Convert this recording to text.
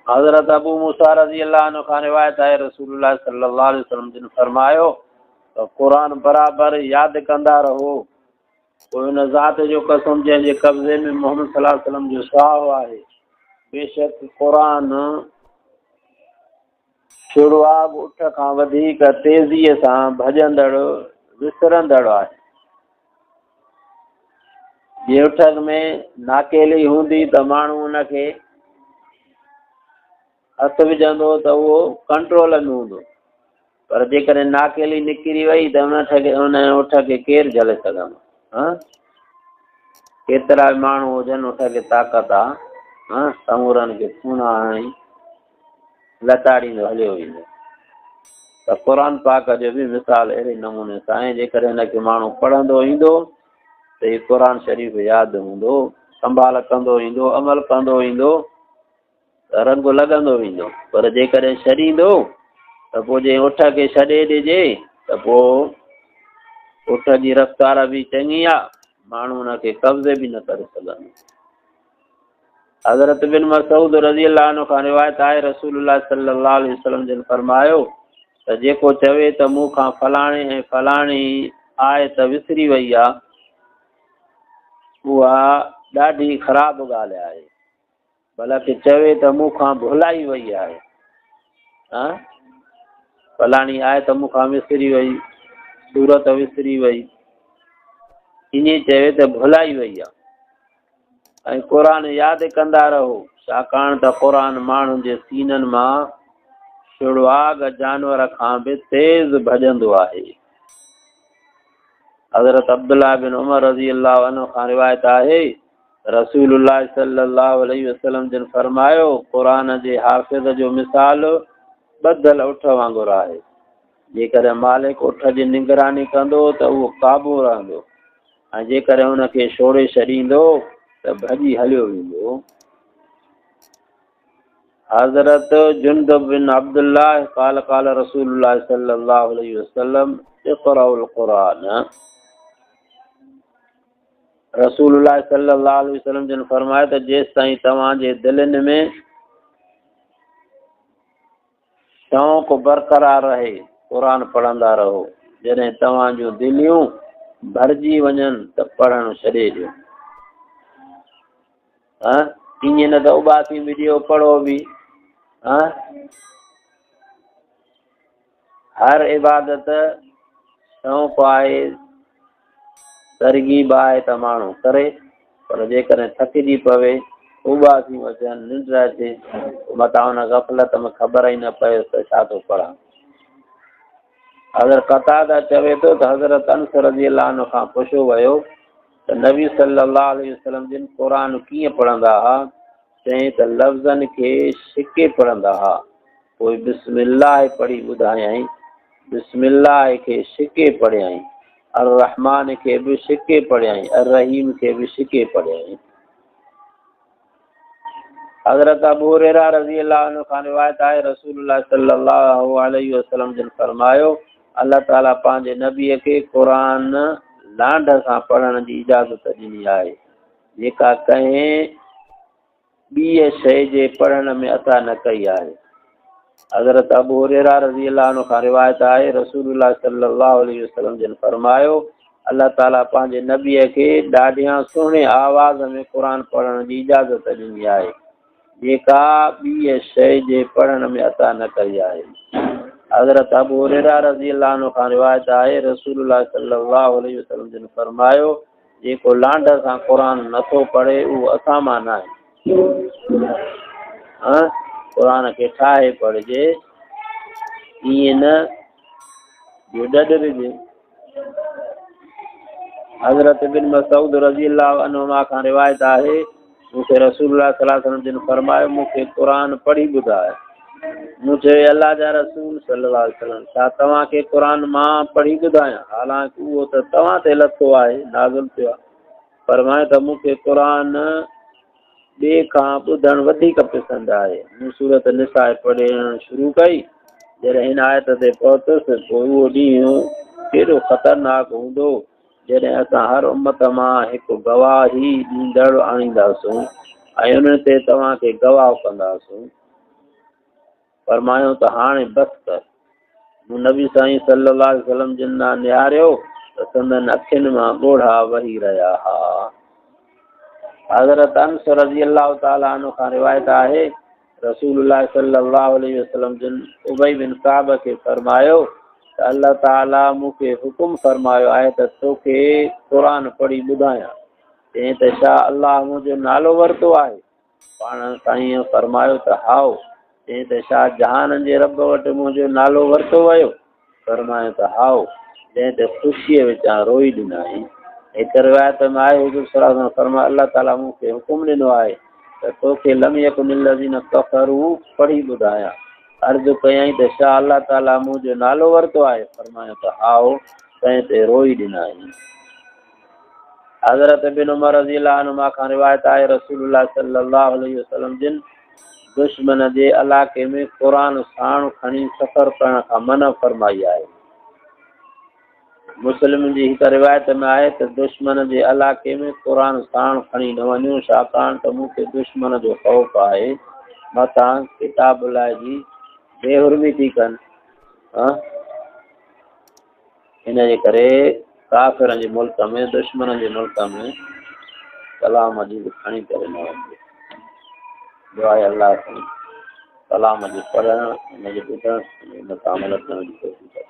हज़रत अबू मूसा रज़ी अल्लाह अन्हु खां रिवायत आहे रसूलुल्लाह सल्लल्लाहु अलैहि वसल्लम जिन फरमायो त क़ुरान बराबरि यादि कंदा रहो। पोइ हुन ज़ात जो कसम जंहिंजे कब्ज़े में मोहम्मद सल्लल्लाहु अलैहि वसल्लम जो साहु आहे, बेशक क़ुरान शुरूआत उठ खां वधीक तेज़ीअ सां भॼंदड़ विसरंदड़ आहे। जे उठ में नाकेली हूंदी त माण्हू हुनखे हथु विझंदो त उहो कंट्रोल में हूंदो, पर जेकॾहिं नाकेली निकिरी वई त हुन उठ खे केरु झले सघंदो? केतिरा माण्हू हुजनि उठ खे ताक़त आहे, समूरनि खे खूणा हणी लताड़ींदो हलियो वेंदो। त क़ुरान पाक जो बि मिसाल अहिड़े नमूने सां आहे, जेकॾहिं हिनखे माण्हू पढ़ंदो ईंदो त हीउ क़ुरान शरीफ़ यादि हूंदो, संभाल कंदो ईंदो, अमल कंदो ईंदो त रंग लॻंदो वेंदो। पर जेकॾहिं छॾींदो त पोइ जे उठ खे छॾे ॾिजे त पोइ उठ जी रफ़्तार बि चङी आहे, माण्हू हुनखे कब्ज़े बि न करे सघंदो। हज़रत बिन मसूद रज़ी अल्लाह अन्हु खां रिवायत आहे रसूलुल्लाह सल्लल्लाहु अलैहि वसल्लम जिन फरमायो त जेको चवे त मूं खां फलाणे ऐं फलाणी आहे त विसरी वई आहे, उहा ॾाढी ख़राबु ॻाल्हि आहे। बल्कि चवे त मूं खां भुलाइ वई आहे, फलाणी आहे त मूं खां विसरी वई, सूरत विसरी वई, ईअं चवे त भुलाइ वई आहे। ऐं क़ुरान यादि कंदा रहो, छाकाणि त क़ुरान माण्हुनि जे सीननि मां शुरूआग जानवर खां बि तेज़ भॼंदो आहे। हज़रत अब्दुल्लाह बिन उमर रज़ी अल्लाह अन्हु खां रिवायत आहे रसूलुल्लाह सल्लल्लाहु अलैहि वसल्लम जिन फरमायो, क़ुरान जे हाफ़िज़ जो मिसाल ॿधल उठ वांगुरु आहे। जेकॾहिं मालिक उठ जी निगरानी कंदो त उहो क़ाबू रहंदो, ऐं जेकॾहिं हुनखे छोड़े छॾींदो त भॼी हलियो वेंदो। हज़रत जुंदब बिन अब्दुल्लाह क़ाल क़ाल रसूलुल्लाह सल्लल्लाहु अलैहि वसल्लम इक़राउल क़ुरान। रसूलुल्लाह सल्लल्लाहु अलैहि वसल्लम जिन फरमायो त जेसि ताईं तव्हांजे दिलनि में शौक़ु बरक़रार रहे, क़ुरान पढ़ंदा रहो। जॾहिं तव्हां जूं दिलियूं भरिजी वञनि त पढ़णु छॾे ॾियो। ईअं न त उबासी वीडियो पढ़ो बि, हर इबादत शौक़ु आहे, तरगीब आहे त माण्हू करे, पर जेकॾहिं थकिजी पवे, उबासी अचनि, निंड अचे, मथां हुन ग़फ़लत में ख़बर ई न पए त छा थो पढ़ां। अगरि क़तादा चवे थो त हज़रत अनस रज़ी अल्लाह अन्हु खां पुछियो वियो त नबी सल्लल्लाहु अलैहि वसल्लम जिन क़ुरान कीअं पढ़ंदा हुआ, चई त लफ़्ज़नि खे छिके पढ़ंदा हुआ। पोइ बिस्मिल्लाह पढ़ी ॿुधायई, बिस्मिल्लाह खे छिके पढ़ियई, अर रहमान खे बि छिके पढ़ियई, अर रहीम खे बि छिके पढ़ियई। हज़रत अबू हुरैरा रज़ी अल्लाह अन्हु खां रिवायत आहे रसूलुल्लाह सल्लल्लाहु अलैहि वसल्लम जिन फरमायो, अल्लाह ताला पंहिंजे नबीअ खे क़ुरान लांढ सां पढ़ण जी इजाज़त ॾिनी आहे, जेका कंहिं ॿी शइ जे पढ़ण में अता न कई आहे। हज़रत अबू हुरैरा रज़ी अल्लाह अन्हु खां रिवायत आहे रसूलुल्लाह सल्लल्लाहु अलैहि वसल्लम जिन फरमायो, अल्लाह ताला पंहिंजे नबीअ खे ॾाढियां सुहिणे आवाज़ में क़ुरान पढ़ण जी इजाज़त ॾिनी आहे, जेका ॿी शइ जे पढ़ण में अता न कई आहे। हज़रत अबू हुरैरा रज़ी अल्लाह अन्हु खां रिवायत आहे रसूलुल्लाह सल्लल्लाहु अलैहि वसल्लम जिन फरमायो, जेको लांढ सां क़ुरान नथो पढ़े उहो असां मां न आहे। क़ुरान खे ठाहे पढ़िजे, ईअं न जो ॾॾरिजे। हज़रत बिन मसूद रज़ी अल्लाह अन्हुमा खां रिवायत आहे, मूंखे रसूलुल्लाह सल्लल्लाहु अलैहि वसल्लम जिन फरमायो, मूंखे क़ुरान पढ़ी ॿुधाए। मूं चयो अल्लाह जा रसूल सल्लल्लाहु अलैहि वसल्लम, छा तव्हांखे क़ुरान मां पढ़ी ॿुधायां? हालांकि उहो त तव्हां ते लथो आहे, नाज़िल थियो आहे। फरमायो त मूंखे क़ुरान ॿिए खां ॿुधणु वधीक पसंदि आहे। मूं सूरत निसा पढ़णु शुरू कई, जॾहिं हिन आयत ते पहुतुसि, पोइ उहो ॾींहुं केॾो ख़तरनाक हूंदो जॾहिं असां हर उम्मत मां हिकु गवाही ॾींदड़ आणींदासूं ऐं उन ते तव्हांखे गवाह कंदासूं। फरमायो त हाणे बस कर। मूं नबी साईं सल्लल्लाहु अलैहि वसल्लम जिन ॾांहुं निहारियो त संदन अखियुनि मां ॻोढ़ा वही रहिया हा। हज़रत अनस रज़ी अल्लाह ताला अन्हु खां रिवायत आहे रसूलुल्लाह सल्लल्लाहु अलैहि वसल्लम जिन उबई बिन काब खे फरमायो त अल्लाह ताला मूंखे हुकुम फरमायो आहे त तोखे क़ुरान पढ़ी ॿुधायां। चई त छा अल्लाह मुंहिंजो नालो वरितो आहे? पाण साईं फरमायो त हाओ। चई त छा जहान जे रब वटि मुंहिंजो नालो वरितो वियो? फरमायो त हाओ। चई त ख़ुशीअ विचां रोई ॾिनई। हिकु रिवायत में आहे हुज़ूर सल्लल्लाहु अलैहि वसल्लम फरमायो अल्लाह ताला मूंखे हुकुम ॾिनो आहे त तोखे लम यकुनिल लज़ीना कफ़रू पढ़ी ॿुधायां। अर्ज़ु कयई त छा अल्लाह ताला मुंहिंजो नालो वरितो आहे? फरमायो त हाओ। तंहिं ते रोई ॾिनई। हज़रत बिन उमर रज़ी अल्लाह अन्हुमा खां रिवायत आहे रसूलुल्लाह सल्लल्लाहु अलैहि वसल्लम जिन दुश्मन जे इलाइक़े में क़ुरान साण खणी सफ़र करण खां मना फरमाई आहे। मुस्लिम जी हिकु रिवायत में आहे त दुश्मन जे इलाइक़े में क़ुरान साण खणी न वञूं छाकाणि त मूंखे दुश्मन जो ख़ौफ़ आहे मथां किताब लाइ जी बेहुरमी थी कनि। हिन जे करे काफ़िरनि जे मुल्क में दुश्मन जे मुल्क में कलाम जी बि खणी करे न वञिजे। दुआ आहे अल्लाह साईं कलाम जी पढ़णु, हिन जे ॿुधणु, हिन मथां अमल करण जी कोशिशि